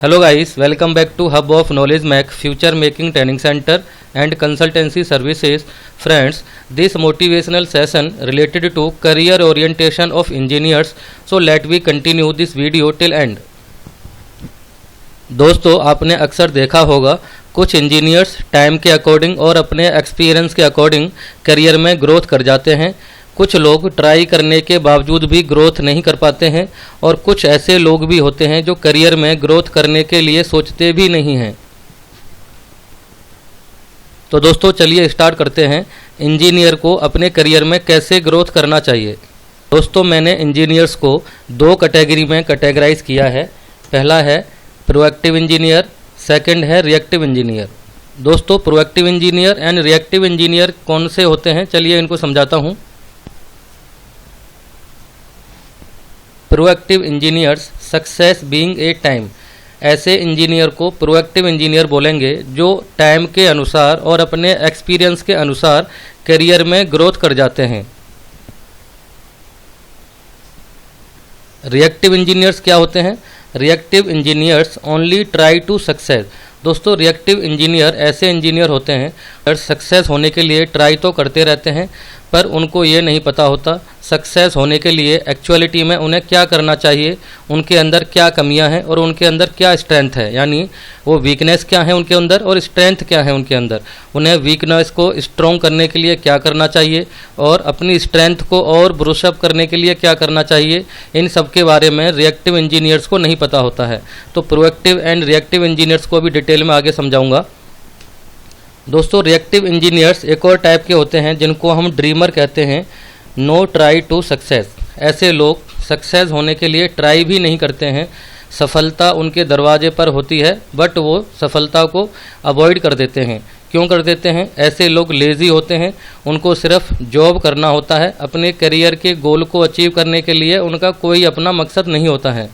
Hello guys, welcome back to Hub of Knowledge Mac Future Making Training Center and Consultancy Services. Friends, this motivational session related to career orientation of engineers. So let we continue this video till end. दोस्तों, आपने अक्सर देखा होगा कुछ engineers time के according और अपने experience के अकॉर्डिंग करियर में ग्रोथ कर जाते हैं। कुछ लोग ट्राई करने के बावजूद भी ग्रोथ नहीं कर पाते हैं और कुछ ऐसे लोग भी होते हैं जो करियर में ग्रोथ करने के लिए सोचते भी नहीं हैं। तो दोस्तों चलिए स्टार्ट करते हैं, इंजीनियर को अपने करियर में कैसे ग्रोथ करना चाहिए। दोस्तों, मैंने इंजीनियर्स को दो कैटेगरी में कैटेगराइज किया है। पहला है प्रोएक्टिव इंजीनियर, सेकंड है रिएक्टिव इंजीनियर। दोस्तों, proactive engineer and reactive engineer कौन से होते हैं, चलिए इनको समझाता हूँ। Proactive engineers success being a time, ऐसे इंजीनियर को प्रोएक्टिव इंजीनियर बोलेंगे जो टाइम के अनुसार और अपने एक्सपीरियंस के अनुसार करियर में ग्रोथ कर जाते हैं। रिएक्टिव इंजीनियर्स क्या होते हैं? Reactive engineers only try to success. दोस्तों, रिएक्टिव इंजीनियर ऐसे इंजीनियर होते हैं और सक्सेस होने के लिए ट्राई तो करते रहते हैं, पर उनको ये नहीं पता होता सक्सेस होने के लिए एक्चुअलिटी में उन्हें क्या करना चाहिए, उनके अंदर क्या कमियां हैं और उनके अंदर क्या स्ट्रेंथ है, यानी वो वीकनेस क्या है उनके अंदर और स्ट्रेंथ क्या है उनके अंदर। उन्हें वीकनेस को स्ट्रॉन्ग करने के लिए क्या करना चाहिए और अपनी स्ट्रेंथ को और ब्रूशअप करने के लिए क्या करना चाहिए, इन सब के बारे में रिएक्टिव इंजीनियर्स को नहीं पता होता है। तो प्रोएक्टिव एंड रिएक्टिव इंजीनियर्स को भी डिटेल में आगे समझाऊंगा। दोस्तों, रिएक्टिव इंजीनियर्स एक और टाइप के होते हैं जिनको हम ड्रीमर कहते हैं। नो ट्राई टू सक्सेस, ऐसे लोग सक्सेस होने के लिए ट्राई भी नहीं करते हैं। सफलता उनके दरवाजे पर होती है बट वो सफलता को अवॉइड कर देते हैं। क्यों कर देते हैं? ऐसे लोग लेज़ी होते हैं, उनको सिर्फ जॉब करना होता है। अपने करियर के गोल को अचीव करने के लिए उनका कोई अपना मकसद नहीं होता है।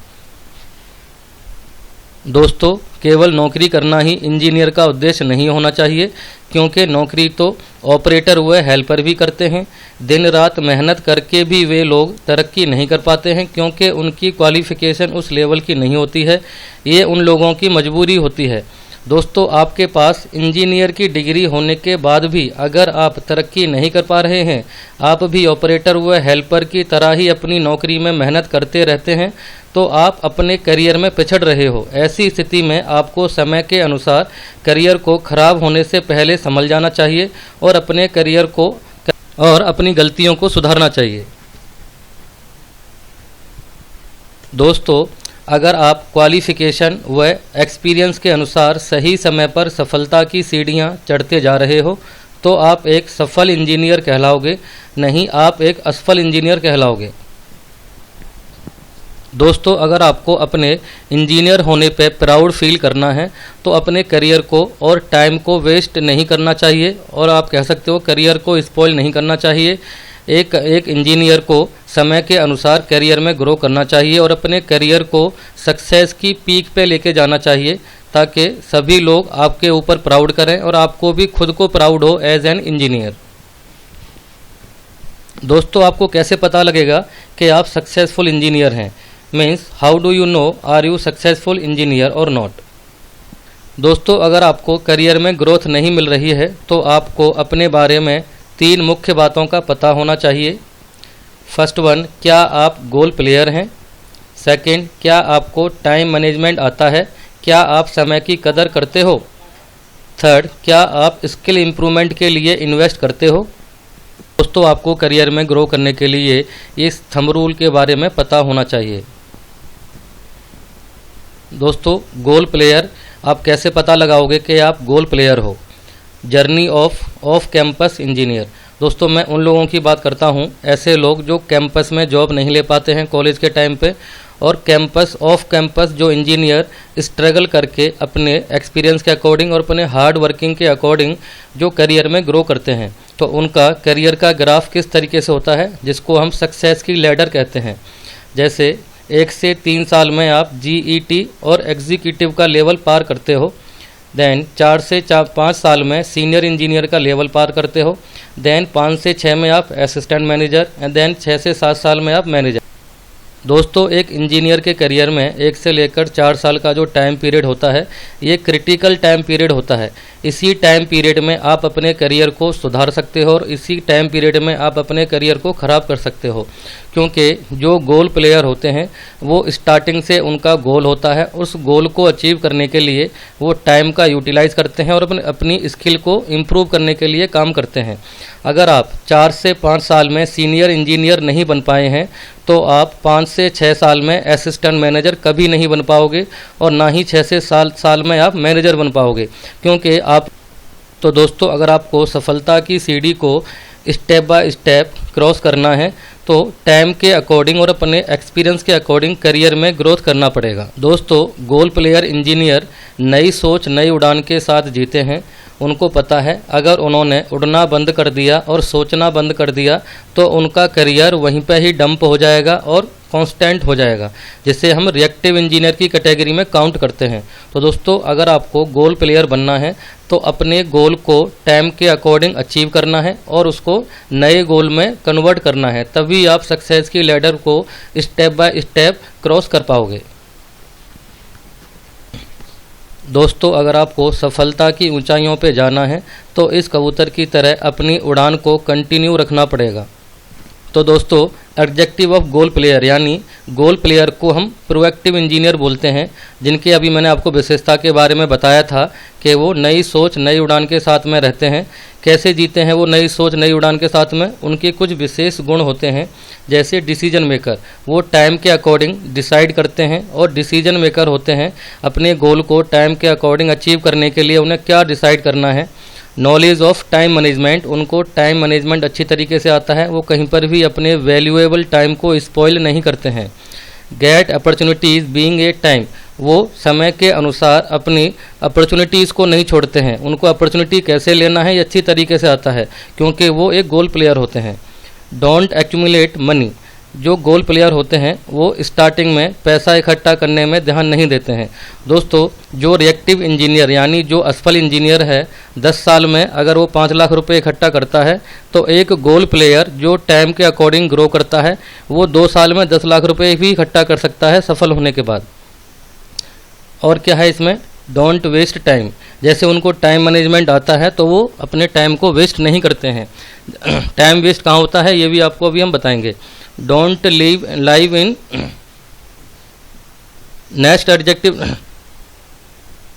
दोस्तों, केवल नौकरी करना ही इंजीनियर का उद्देश्य नहीं होना चाहिए, क्योंकि नौकरी तो ऑपरेटर हुए हेल्पर भी करते हैं। दिन रात मेहनत करके भी वे लोग तरक्की नहीं कर पाते हैं, क्योंकि उनकी क्वालिफ़िकेशन उस लेवल की नहीं होती है। ये उन लोगों की मजबूरी होती है। दोस्तों, आपके पास इंजीनियर की डिग्री होने के बाद भी अगर आप तरक्की नहीं कर पा रहे हैं, आप भी ऑपरेटर हुए हेल्पर की तरह ही अपनी नौकरी में मेहनत करते रहते हैं, तो आप अपने करियर में पिछड़ रहे हो। ऐसी स्थिति में आपको समय के अनुसार करियर को खराब होने से पहले संभल जाना चाहिए और अपने करियर को और अपनी गलतियों को सुधारना चाहिए। दोस्तों, अगर आप क्वालिफ़िकेशन व एक्सपीरियंस के अनुसार सही समय पर सफलता की सीढ़ियां चढ़ते जा रहे हो, तो आप एक सफल इंजीनियर कहलाओगे, नहीं आप एक असफल इंजीनियर कहलाओगे। दोस्तों, अगर आपको अपने इंजीनियर होने पे प्राउड फील करना है तो अपने करियर को और टाइम को वेस्ट नहीं करना चाहिए, और आप कह सकते हो करियर को स्पॉइल नहीं करना चाहिए। एक इंजीनियर को समय के अनुसार करियर में ग्रो करना चाहिए और अपने करियर को सक्सेस की पीक पे लेके जाना चाहिए, ताकि सभी लोग आपके ऊपर प्राउड करें और आपको भी खुद को प्राउड हो एज एन इंजीनियर। दोस्तों, आपको कैसे पता लगेगा कि आप सक्सेसफुल इंजीनियर हैं? Means how do you know are you successful engineer और नॉट। दोस्तों, अगर आपको करियर में ग्रोथ नहीं मिल रही है तो आपको अपने बारे में तीन मुख्य बातों का पता होना चाहिए। फर्स्ट वन, क्या आप गोल प्लेयर हैं? सेकंड, क्या आपको टाइम मैनेजमेंट आता है? क्या आप समय की कदर करते हो? थर्ड, क्या आप स्किल इम्प्रूवमेंट के लिए इन्वेस्ट करते हो? दोस्तों, आपको करियर में ग्रो करने के लिए इस थंब रूल के बारे में पता होना चाहिए। दोस्तों, गोल प्लेयर आप कैसे पता लगाओगे कि आप गोल प्लेयर हो? Journey off campus engineer. दोस्तों, मैं उन लोगों की बात करता हूं, ऐसे लोग जो कैंपस में जॉब नहीं ले पाते हैं कॉलेज के टाइम पे, और ऑफ कैंपस जो इंजीनियर स्ट्रगल करके अपने एक्सपीरियंस के अकॉर्डिंग और अपने हार्ड वर्किंग के अकॉर्डिंग जो करियर में ग्रो करते हैं, तो उनका करियर का ग्राफ किस तरीके से होता है, जिसको हम सक्सेस की लैडर कहते हैं। जैसे 1 से 3 साल में आप GET और एग्जीक्यूटिव का लेवल पार करते हो, देन 4 से 5 साल में सीनियर इंजीनियर का लेवल पार करते हो, देन 5 से 6 में आप असिस्टेंट मैनेजर, एंड देन 6 से 7 साल में आप मैनेजर। दोस्तों एक इंजीनियर के करियर में 1 से लेकर 4 साल का जो टाइम पीरियड होता है ये क्रिटिकल टाइम पीरियड होता है। इसी टाइम पीरियड में आप अपने करियर को सुधार सकते हो और इसी टाइम पीरियड में आप अपने करियर को ख़राब कर सकते हो, क्योंकि जो गोल प्लेयर होते हैं वो स्टार्टिंग से उनका गोल होता है, उस गोल को अचीव करने के लिए वो टाइम का यूटिलाइज़ करते हैं और अपनी स्किल को इम्प्रूव करने के लिए काम करते हैं। अगर आप 4 से 5 साल में सीनियर इंजीनियर नहीं बन पाए हैं तो आप 5 से 6 साल में असिस्टेंट मैनेजर कभी नहीं बन पाओगे और ना ही 6 से 7 साल में आप मैनेजर बन पाओगे, क्योंकि आप तो दोस्तों अगर आपको सफलता की सीढ़ी को स्टेप बाय स्टेप क्रॉस करना है तो टाइम के अकॉर्डिंग और अपने एक्सपीरियंस के अकॉर्डिंग करियर में ग्रोथ करना पड़ेगा। दोस्तों गोल प्लेयर इंजीनियर नई सोच नई उड़ान के साथ जीते हैं। उनको पता है अगर उन्होंने उड़ना बंद कर दिया और सोचना बंद कर दिया तो उनका करियर वहीं पे ही डंप हो जाएगा और कांस्टेंट हो जाएगा, जिसे हम रिएक्टिव इंजीनियर की कैटेगरी में काउंट करते हैं। तो दोस्तों अगर आपको गोल प्लेयर बनना है तो अपने गोल को टाइम के अकॉर्डिंग अचीव करना है और उसको नए गोल में कन्वर्ट करना है, तभी आप सक्सेस की लैडर को स्टेप बाय स्टेप क्रॉस कर पाओगे। दोस्तों अगर आपको सफलता की ऊंचाइयों पे जाना है तो इस कबूतर की तरह अपनी उड़ान को कंटिन्यू रखना पड़ेगा। तो दोस्तों एडजेक्टिव ऑफ गोल प्लेयर यानी गोल प्लेयर को हम प्रोएक्टिव इंजीनियर बोलते हैं, जिनकी अभी मैंने आपको विशेषता के बारे में बताया था कि वो नई सोच नई उड़ान के साथ में रहते हैं। कैसे जीते हैं वो नई सोच नई उड़ान के साथ में? उनके कुछ विशेष गुण होते हैं, जैसे डिसीजन मेकर, वो टाइम के अकॉर्डिंग डिसाइड करते हैं और डिसीजन मेकर होते हैं अपने गोल को टाइम के अकॉर्डिंग अचीव करने के लिए उन्हें क्या डिसाइड करना है। नॉलेज ऑफ टाइम मैनेजमेंट, उनको टाइम मैनेजमेंट अच्छी तरीके से आता है, वो कहीं पर भी अपने वैल्यूएबल टाइम को स्पॉइल नहीं करते हैं। Get opportunities being a time, वो समय के अनुसार अपनी अपॉर्चुनिटीज़ को नहीं छोड़ते हैं, उनको अपॉर्चुनिटी कैसे लेना है ये अच्छी तरीके से आता है क्योंकि वो एक गोल प्लेयर होते हैं। डोंट एक्यूमुलेट मनी, जो गोल प्लेयर होते हैं वो स्टार्टिंग में पैसा इकट्ठा करने में ध्यान नहीं देते हैं। दोस्तों जो रिएक्टिव इंजीनियर यानी जो असफल इंजीनियर है 10 साल में अगर वो 5 लाख रुपए इकट्ठा करता है तो एक गोल प्लेयर जो टाइम के अकॉर्डिंग ग्रो करता है वो 2 साल में 10 लाख रुपए भी इकट्ठा कर सकता है सफल होने के बाद। और क्या है इसमें? डोंट वेस्ट टाइम, जैसे उनको टाइम मैनेजमेंट आता है तो वो अपने टाइम को वेस्ट नहीं करते हैं। टाइम वेस्ट कहाँ होता है ये भी आपको अभी हम बताएंगे। Don't live in next adjective,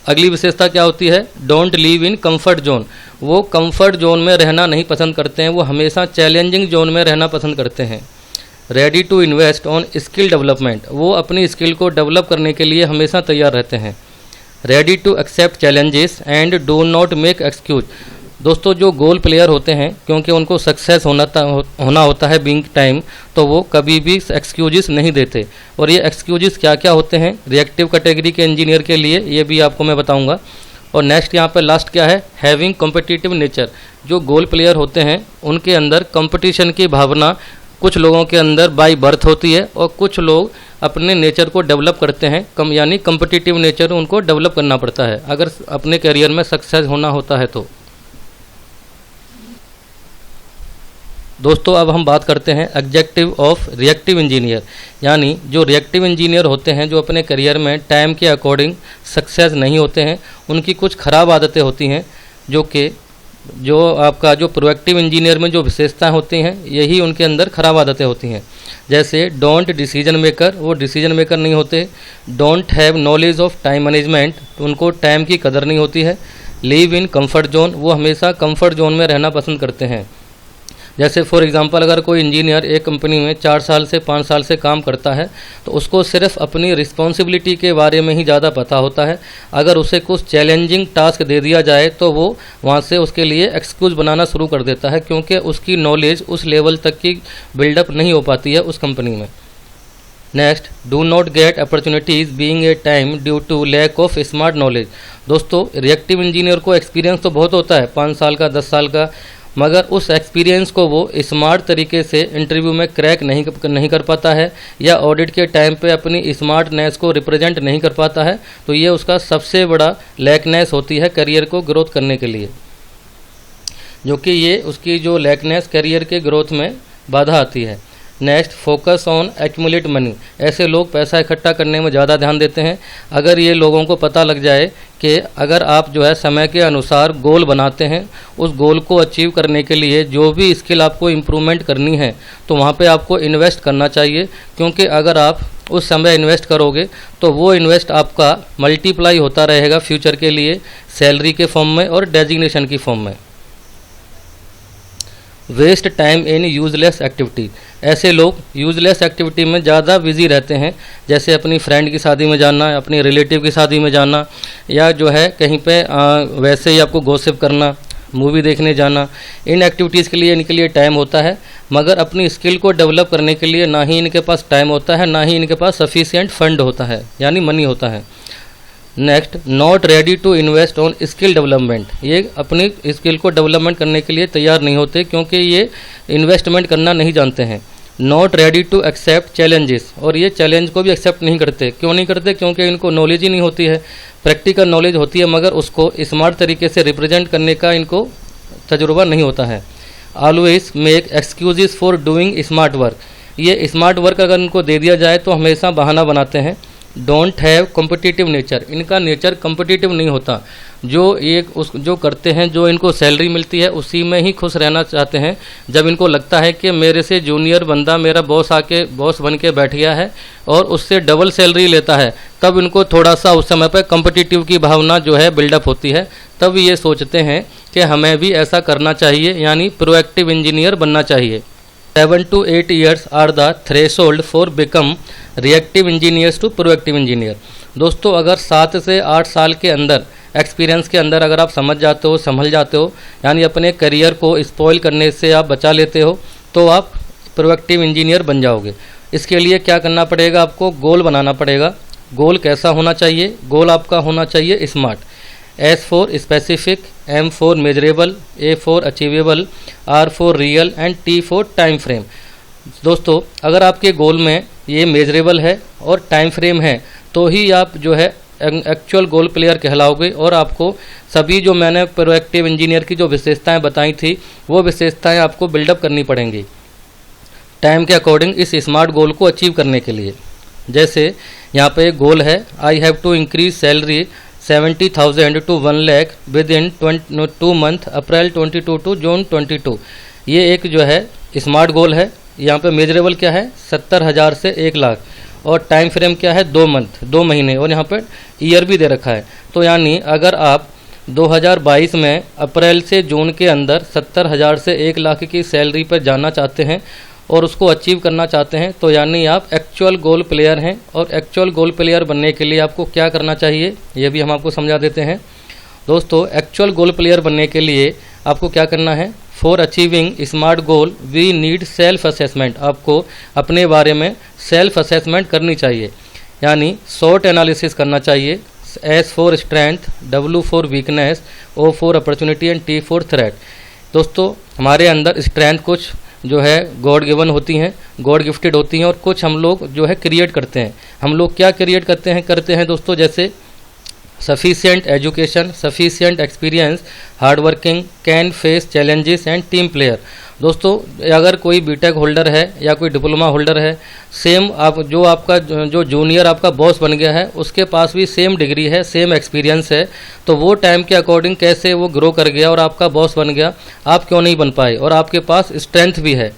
अगली विशेषता क्या होती है? Don't live in comfort zone, वो कंफर्ट जोन में रहना नहीं पसंद करते हैं, वो हमेशा चैलेंजिंग जोन में रहना पसंद करते हैं। Ready to invest on skill development, वो अपनी स्किल को डेवलप करने के लिए हमेशा तैयार रहते हैं। Ready to accept challenges and do not make excuse, दोस्तों जो गोल प्लेयर होते हैं क्योंकि उनको सक्सेस होना होता है बीइंग टाइम, तो वो कभी भी एक्सक्यूजेस नहीं देते। और ये एक्सक्यूजेस क्या क्या होते हैं रिएक्टिव कैटेगरी के इंजीनियर के लिए ये भी आपको मैं बताऊंगा। और नेक्स्ट यहाँ पर लास्ट क्या है? हैविंग कॉम्पिटिटिव नेचर, जो गोल प्लेयर होते हैं उनके अंदर कंपटीशन की भावना कुछ लोगों के अंदर बाय बर्थ होती है और कुछ लोग अपने नेचर को डेवलप करते हैं, यानी कॉम्पिटिटिव नेचर उनको डेवलप करना पड़ता है अगर अपने करियर में सक्सेस होना होता है तो। दोस्तों अब हम बात करते हैं एग्जेक्टिव ऑफ रिएक्टिव इंजीनियर, यानी जो रिएक्टिव इंजीनियर होते हैं जो अपने करियर में टाइम के अकॉर्डिंग सक्सेस नहीं होते हैं, उनकी कुछ ख़राब आदतें होती हैं जो आपका जो प्रोएक्टिव इंजीनियर में जो विशेषताएं होती हैं यही उनके अंदर ख़राब आदतें होती हैं। जैसे डोंट डिसीजन मेकर, वो डिसीजन मेकर नहीं होते। Don't have knowledge of time management, उनको टाइम की कदर नहीं होती है। लिव इन कंफर्ट जोन, वो हमेशा कंफर्ट जोन में रहना पसंद करते हैं। जैसे फॉर एग्जांपल अगर कोई इंजीनियर एक कंपनी में 4 साल से 5 साल से काम करता है तो उसको सिर्फ अपनी रिस्पॉन्सिबिलिटी के बारे में ही ज़्यादा पता होता है। अगर उसे कुछ चैलेंजिंग टास्क दे दिया जाए तो वो वहाँ से उसके लिए एक्सक्यूज़ बनाना शुरू कर देता है, क्योंकि उसकी नॉलेज उस लेवल तक की बिल्डअप नहीं हो पाती है उस कंपनी में। Next, do not get opportunities being a time due to lack of smart knowledge. दोस्तों रिएक्टिव इंजीनियर को एक्सपीरियंस तो बहुत होता है 5 साल का 10 साल का, मगर उस एक्सपीरियंस को वो स्मार्ट तरीके से इंटरव्यू में क्रैक नहीं कर पाता है या ऑडिट के टाइम पे अपनी स्मार्टनेस को रिप्रेजेंट नहीं कर पाता है, तो ये उसका सबसे बड़ा लैकनेस होती है करियर को ग्रोथ करने के लिए, जो कि ये उसकी जो लैकनेस करियर के ग्रोथ में बाधा आती है। Next, focus on accumulate money. ऐसे लोग पैसा इकट्ठा करने में ज़्यादा ध्यान देते हैं। अगर ये लोगों को पता लग जाए कि अगर आप जो है समय के अनुसार गोल बनाते हैं, उस गोल को अचीव करने के लिए जो भी स्किल आपको इम्प्रूवमेंट करनी है तो वहाँ पे आपको इन्वेस्ट करना चाहिए, क्योंकि अगर आप उस समय इन्वेस्ट करोगे तो वो इन्वेस्ट आपका मल्टीप्लाई होता रहेगा फ्यूचर के लिए, सैलरी के फॉर्म में और डेजिग्नेशन की फॉर्म में। Waste time in useless activity. ऐसे लोग यूजलेस एक्टिविटी में ज़्यादा बिजी रहते हैं, जैसे अपनी फ्रेंड की शादी में जाना, अपनी रिलेटिव की शादी में जाना, या जो है कहीं पे वैसे ही आपको गॉसिप करना, मूवी देखने जाना। इन एक्टिविटीज़ के लिए इनके लिए टाइम होता है, मगर अपनी स्किल को डेवलप करने के लिए ना ही इनके पास टाइम होता है, ना ही इनके पास सफिशिएंट फंड होता है, यानी मनी होता है। Next, not ready to invest on skill development. ये अपनी स्किल को डेवलपमेंट करने के लिए तैयार नहीं होते, क्योंकि ये इन्वेस्टमेंट करना नहीं जानते हैं। Not ready to accept challenges, और ये चैलेंज को भी एक्सेप्ट नहीं करते। क्यों नहीं करते? क्योंकि इनको नॉलेज ही नहीं होती है। प्रैक्टिकल नॉलेज होती है, मगर उसको स्मार्ट तरीके से रिप्रेजेंट करने का इनको तजुर्बा नहीं होता है। Always make excuses for doing smart work. ये स्मार्ट वर्क अगर इनको दे दिया जाए तो हमेशा बहाना बनाते हैं। डोंट हैव कॉम्पिटिटिव नेचर, इनका नेचर कॉम्पिटिटिव नहीं होता। जो करते हैं, जो इनको सैलरी मिलती है उसी में ही खुश रहना चाहते हैं। जब इनको लगता है कि मेरे से जूनियर बंदा मेरा बॉस बन के बैठ गया है और उससे डबल सैलरी लेता है, तब इनको थोड़ा सा उस समय पर कॉम्पिटिटिव की भावना जो है बिल्डअप होती है। तब ये सोचते हैं कि हमें भी ऐसा करना चाहिए, यानी प्रोएक्टिव इंजीनियर बनना चाहिए। 7 to 8 years are the threshold for become reactive engineers to proactive engineer. दोस्तों, अगर 7 से 8 साल के अंदर एक्सपीरियंस के अंदर अगर आप समझ जाते हो, संभल जाते हो, यानी अपने करियर को स्पॉइल करने से आप बचा लेते हो, तो आप प्रोएक्टिव इंजीनियर बन जाओगे। इसके लिए क्या करना पड़ेगा? आपको गोल बनाना पड़ेगा। गोल कैसा होना चाहिए? गोल आपका होना चाहिए smart. S for specific, M for measurable, A for achievable, R for real and T for time frame। दोस्तों, अगर आपके गोल में ये मेजरेबल है और टाइम फ्रेम है तो ही आप जो है एक्चुअल गोल प्लेयर कहलाओगे, और आपको सभी जो मैंने प्रोएक्टिव इंजीनियर की जो विशेषताएं बताई थी वो विशेषताएं आपको बिल्डअप करनी पड़ेंगी टाइम के अकॉर्डिंग इस स्मार्ट गोल को अचीव करने के लिए। जैसे यहाँ पे एक गोल है, I have to increase salary 70,000 to 1 lakh within 2 month April 22 to June 22। ये एक जो है स्मार्ट गोल है। यहाँ पे मेजरेबल क्या है? 70,000 से 1 लाख, और टाइम फ्रेम क्या है? 2 मंथ, 2 महीने, और यहाँ पर ईयर भी दे रखा है। तो यानी अगर आप 2022 में अप्रैल से जून के अंदर 70,000 से 1 लाख की सैलरी पर जाना चाहते हैं और उसको अचीव करना चाहते हैं, तो यानी आप एक्चुअल गोल प्लेयर हैं। और एक्चुअल गोल प्लेयर बनने के लिए आपको क्या करना चाहिए, ये भी हम आपको समझा देते हैं। दोस्तों, एक्चुअल गोल प्लेयर बनने के लिए आपको क्या करना है? For achieving smart goal we need self assessment. आपको अपने बारे में सेल्फ असेसमेंट करनी चाहिए, यानी शॉर्ट एनालिसिस करना चाहिए। S for strength, W for weakness, O for opportunity and T for threat. दोस्तों, हमारे अंदर स्ट्रेंथ कुछ जो है गॉड गिवन होती हैं, गॉड गिफ्टेड होती हैं, और कुछ हम लोग जो है क्रिएट करते हैं। हम लोग क्या क्रिएट करते हैं दोस्तों? जैसे sufficient education, sufficient experience, hard working, can face challenges and team player. दोस्तों, अगर कोई बीटेक होल्डर है या कोई डिप्लोमा होल्डर है, सेम आपका जो जूनियर आपका बॉस बन गया है उसके पास भी सेम डिग्री है, सेम एक्सपीरियंस है, तो वो टाइम के अकॉर्डिंग कैसे वो ग्रो कर गया और आपका बॉस बन गया, आप क्यों नहीं बन पाए? और आपके पास स्ट्रेंथ भी है।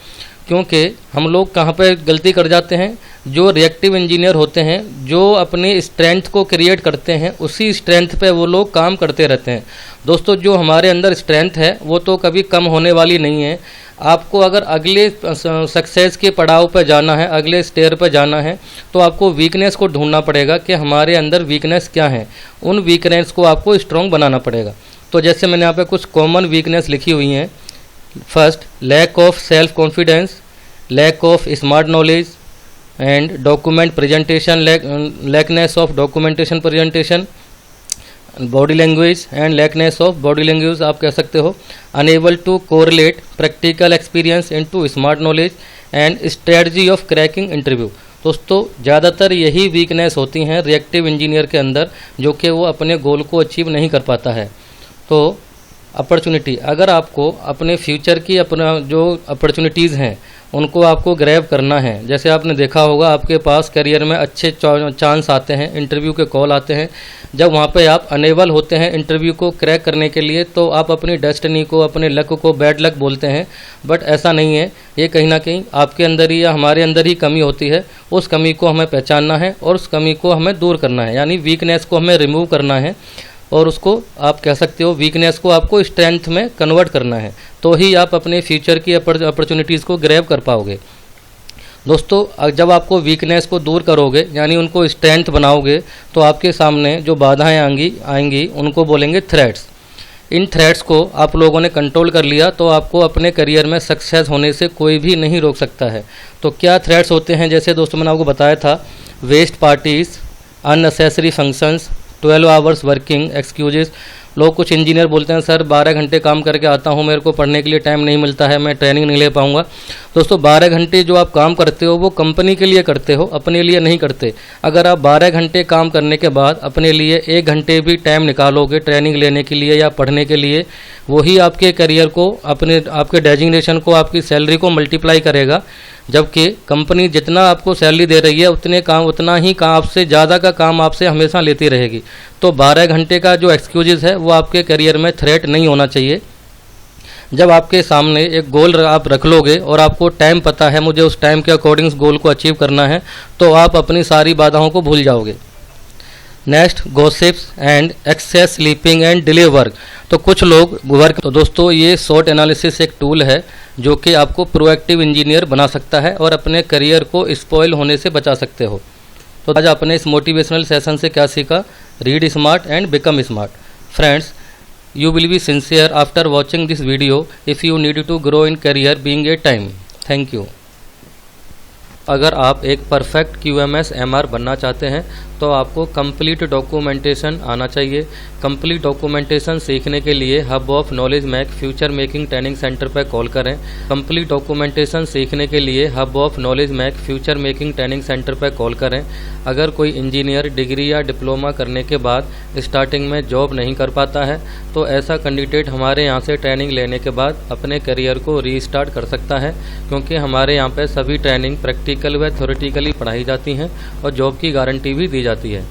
क्योंकि हम लोग कहाँ पे गलती कर जाते हैं? जो रिएक्टिव इंजीनियर होते हैं, जो अपनी स्ट्रेंथ को क्रिएट करते हैं, उसी स्ट्रेंथ पे वो लोग काम करते रहते हैं। दोस्तों, जो हमारे अंदर स्ट्रेंथ है वो तो कभी कम होने वाली नहीं है। आपको अगर अगले सक्सेस के पड़ाव पर जाना है, अगले स्टेयर पर जाना है, तो आपको वीकनेस को ढूंढना पड़ेगा कि हमारे अंदर वीकनेस क्या है। उन वीकनेस को आपको स्ट्रॉन्ग बनाना पड़ेगा। तो जैसे मैंने यहाँ पे कुछ कॉमन वीकनेस लिखी हुई हैं। First, lack of self confidence, lack of smart knowledge and document presentation, lackness of documentation presentation, body language and lackness of body language आप कह सकते हो। Unable to correlate practical experience into smart knowledge and strategy of cracking interview. दोस्तों, ज़्यादातर यही weakness होती हैं reactive engineer के अंदर, जो कि वो अपने गोल को अचीव नहीं कर पाता है। तो अपॉर्चुनिटी, अगर आपको अपने फ्यूचर की अपना जो अपॉर्चुनिटीज़ हैं उनको आपको ग्रैब करना है। जैसे आपने देखा होगा आपके पास करियर में अच्छे चांस आते हैं, इंटरव्यू के कॉल आते हैं, जब वहाँ पे आप अनेबल होते हैं इंटरव्यू को क्रैक करने के लिए तो आप अपनी डेस्टिनी को, अपने लक को बैड लक बोलते हैं। बट ऐसा नहीं है, ये कहीं ना कहीं आपके अंदर ही या हमारे अंदर ही कमी होती है। उस कमी को हमें पहचानना है और उस कमी को हमें दूर करना है, यानी वीकनेस को हमें रिमूव करना है और उसको आप कह सकते हो वीकनेस को आपको स्ट्रेंथ में कन्वर्ट करना है, तो ही आप अपने फ्यूचर की अपॉर्चुनिटीज़ को ग्रैब कर पाओगे। दोस्तों जब आपको वीकनेस को दूर करोगे यानी उनको स्ट्रेंथ बनाओगे तो आपके सामने जो बाधाएं आएंगी उनको बोलेंगे थ्रेट्स। इन थ्रेट्स को आप लोगों ने कंट्रोल कर लिया तो आपको अपने करियर में सक्सेस होने से कोई भी नहीं रोक सकता है। तो क्या थ्रेट्स होते हैं? जैसे दोस्तों मैंने आपको बताया था, waste parties, unnecessary functions, 12 hours working, excuses. लोग कुछ इंजीनियर बोलते हैं सर 12 घंटे काम करके आता हूँ, मेरे को पढ़ने के लिए टाइम नहीं मिलता है, मैं ट्रेनिंग नहीं ले पाऊँगा। दोस्तों 12 घंटे जो आप काम करते हो वो कंपनी के लिए करते हो, अपने लिए नहीं करते। अगर आप 12 घंटे काम करने के बाद अपने लिए 1 घंटे भी टाइम निकालोगे ट्रेनिंग लेने के लिए या पढ़ने के लिए, वही आपके करियर को, आपके डेजिग्नेशन को, आपकी सैलरी को मल्टीप्लाई करेगा। जबकि कंपनी जितना आपको सैलरी दे रही है उतना ही काम आपसे ज़्यादा का काम आपसे हमेशा लेती रहेगी। तो 12 घंटे का जो एक्सक्यूजेस है वो आपके करियर में थ्रेट नहीं होना चाहिए। जब आपके सामने एक गोल आप रख लोगे और आपको टाइम पता है मुझे उस टाइम के अकॉर्डिंग गोल को अचीव करना है, तो आप अपनी सारी बाधाओं को भूल जाओगे। Next, gossips and excess sleeping and delay work. तो कुछ लोग वर्क, तो दोस्तों ये शॉर्ट एनालिसिस एक टूल है जो कि आपको प्रोएक्टिव इंजीनियर बना सकता है और अपने करियर को स्पॉइल होने से बचा सकते हो। तो आज आपने इस मोटिवेशनल सेशन से क्या सीखा? Read smart and become smart. Friends, you will be sincere after watching this video if you need to grow in career being a time. Thank you. अगर आप एक परफेक्ट QMS MR बनना चाहते हैं तो आपको कंप्लीट डॉक्यूमेंटेशन आना चाहिए। कंप्लीट डॉक्यूमेंटेशन सीखने के लिए hub of knowledge Mac future making training center पर कॉल करें। कंप्लीट डॉक्यूमेंटेशन सीखने के लिए hub of knowledge Mac future making training center पर कॉल करें। अगर कोई इंजीनियर डिग्री या डिप्लोमा करने के बाद स्टार्टिंग में जॉब नहीं कर पाता है तो ऐसा कैंडिडेट हमारे यहाँ से ट्रेनिंग लेने के बाद अपने करियर को रीस्टार्ट कर सकता है, क्योंकि हमारे यहाँ पे सभी ट्रेनिंग प्रैक्टिकल व थ्योरेटिकली पढ़ाई जाती हैं और जॉब की गारंटी भी दी जाती है।